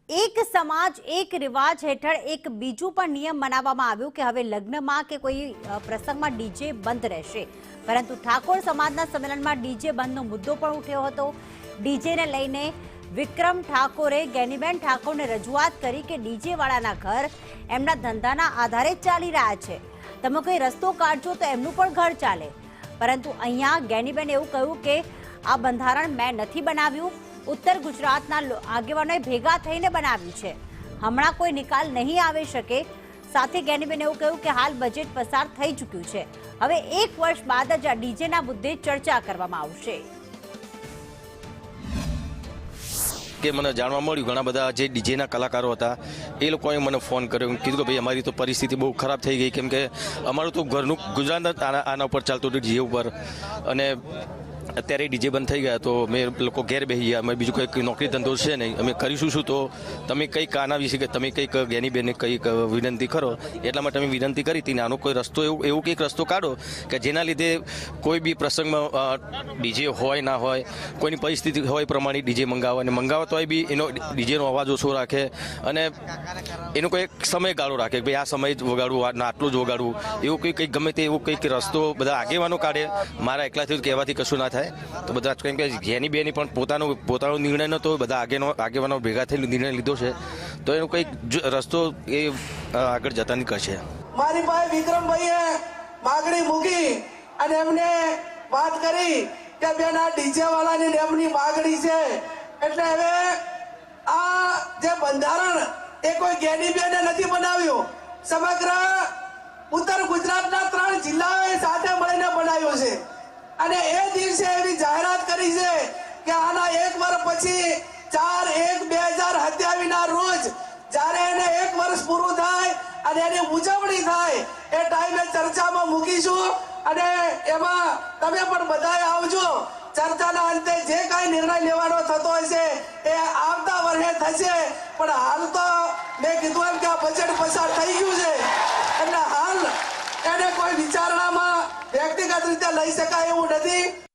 એક સમાજ એક રિવાજ હેઠળ એક બીજું પણ નિયમ બનાવવામાં આવ્યું કે હવે લગ્નમાં કે કોઈ પ્રસંગમાં ડીજે બંધ રહેશે, પરંતુ ઠાકોર સમાજના સંમેલનમાં ડીજે બંધનો મુદ્દો પણ ઉઠ્યો હતો। ડીજેને લઈને વિક્રમ ઠાકોરે જ્ઞાનીબેન ઠાકોરને રજૂઆત કરી કે ડીજે વાળાના ઘર એમના ધંધાના આધારે જ ચાલી રહ્યા છે, તમે કોઈ રસ્તો કાઢજો તો એમનું પણ ઘર ચાલે। પરંતુ અહીંયા જ્ઞાનીબેન એવું કહ્યું કે આ બંધારણ મેં નથી બનાવ્યું, उत्तर गुजरातना આગેવાનોએ ભેગા થઈને બનાવ્યું છે, હમણાં કોઈ નિકાલ નહીં આવી શકે। સાથે જ્ઞાનીબેન એવું કહ્યું કે હાલ બજેટ પસાર થઈ ચૂક્યું છે, હવે 1 વર્ષ બાદ જ આ ડીજેના મુદ્દે ચર્ચા કરવામાં આવશે। કે મને જાણવા મળ્યું ઘણા બધા જે ડીજેના કલાકારો હતા એ લોકોએ મને ફોન કર્યો, કીધું કે ભાઈ અમારી તો પરિસ્થિતિ બહુ ખરાબ થઈ ગઈ, કેમ કે અમારું તો ઘરનું ગુજરાત આના ઉપર ચાલતું હતું, ડીજે ઉપર, અને અત્યારે ડીજે બંધ થઈ ગયા તો મેં લોકો ઘેર બેસી ગયા, અમે બીજું કંઈક નોકરી ધંધો છે નહીં, અમે કરીશું શું? તો તમે કંઈક આના વિશે કે તમે કંઈક જ્ઞાનીબેનને કંઈક વિનંતી કરો, એટલા માટે અમે વિનંતી કરી હતી ને આનો કોઈ રસ્તો એવું કંઈક રસ્તો કાઢો કે જેના લીધે કોઈ બી પ્રસંગમાં ડીજે હોય ના હોય, કોઈની પરિસ્થિતિ હોય પ્રમાણે ડીજે મંગાવો, અને મંગાવો તોય બી એનો ડીજેનો અવાજ ઓછો રાખે અને એનો કોઈ સમયગાળો રાખે કે ભાઈ આ સમય જ વગાડવું, આટલું જ વગાડવું, એવું કંઈક ગમે તે એવું કંઈક રસ્તો બધા આગેવાનો કાઢે। મારા એકલાથી કહેવાથી કશું ના થાય, તો બધા કેમ કે જ્ઞાનીબેન પણ પોતાનો નિર્ણય નહોતો, બધા આગેવાનો ભેગા થઈને નિર્ણય લીધો છે, તો એનો કંઈક રસ્તો એ આગળ જતા નીકળશે। મારી પાસે વિક્રમભાઈએ માગણી મૂકી અને એમને વાત કરી કે બેન આ ડીજે વાળાની એમની માગણી છે, એટલે હવે આ જે બંધારણ એ કોઈ જ્ઞાનીબેને નથી બનાવ્યું, સમગ્ર ઉત્તર ગુજરાતના 3 જિલ્લાઓએ સાથે મળીને બનાવ્યું છે। અને એ દિવસે એવી જાહેરાત કરી છે કે આના 1 વર્ષ પછી 4/1/2027 ના રોજ જ્યારે એને 1 વર્ષ પૂરું થાય અને એની ઉજવણી થાય એ ટાઈમે ચર્ચામાં મૂકીશું, અને એમાં તમે પણ બધાએ આવજો। ચર્ચાના અંતે જે કાંઈ નિર્ણય લેવાનો થતો હશે એ આવતા વર્ષે થશે, પણ હાલ તો મેં કીધું એમ કે આ બજેટ પસાર થઈ ગયું છે, એટલે હાલ એને કોઈ વિચારણામાં વ્યક્તિગત રીતે લઈ શકાય એવું નથી।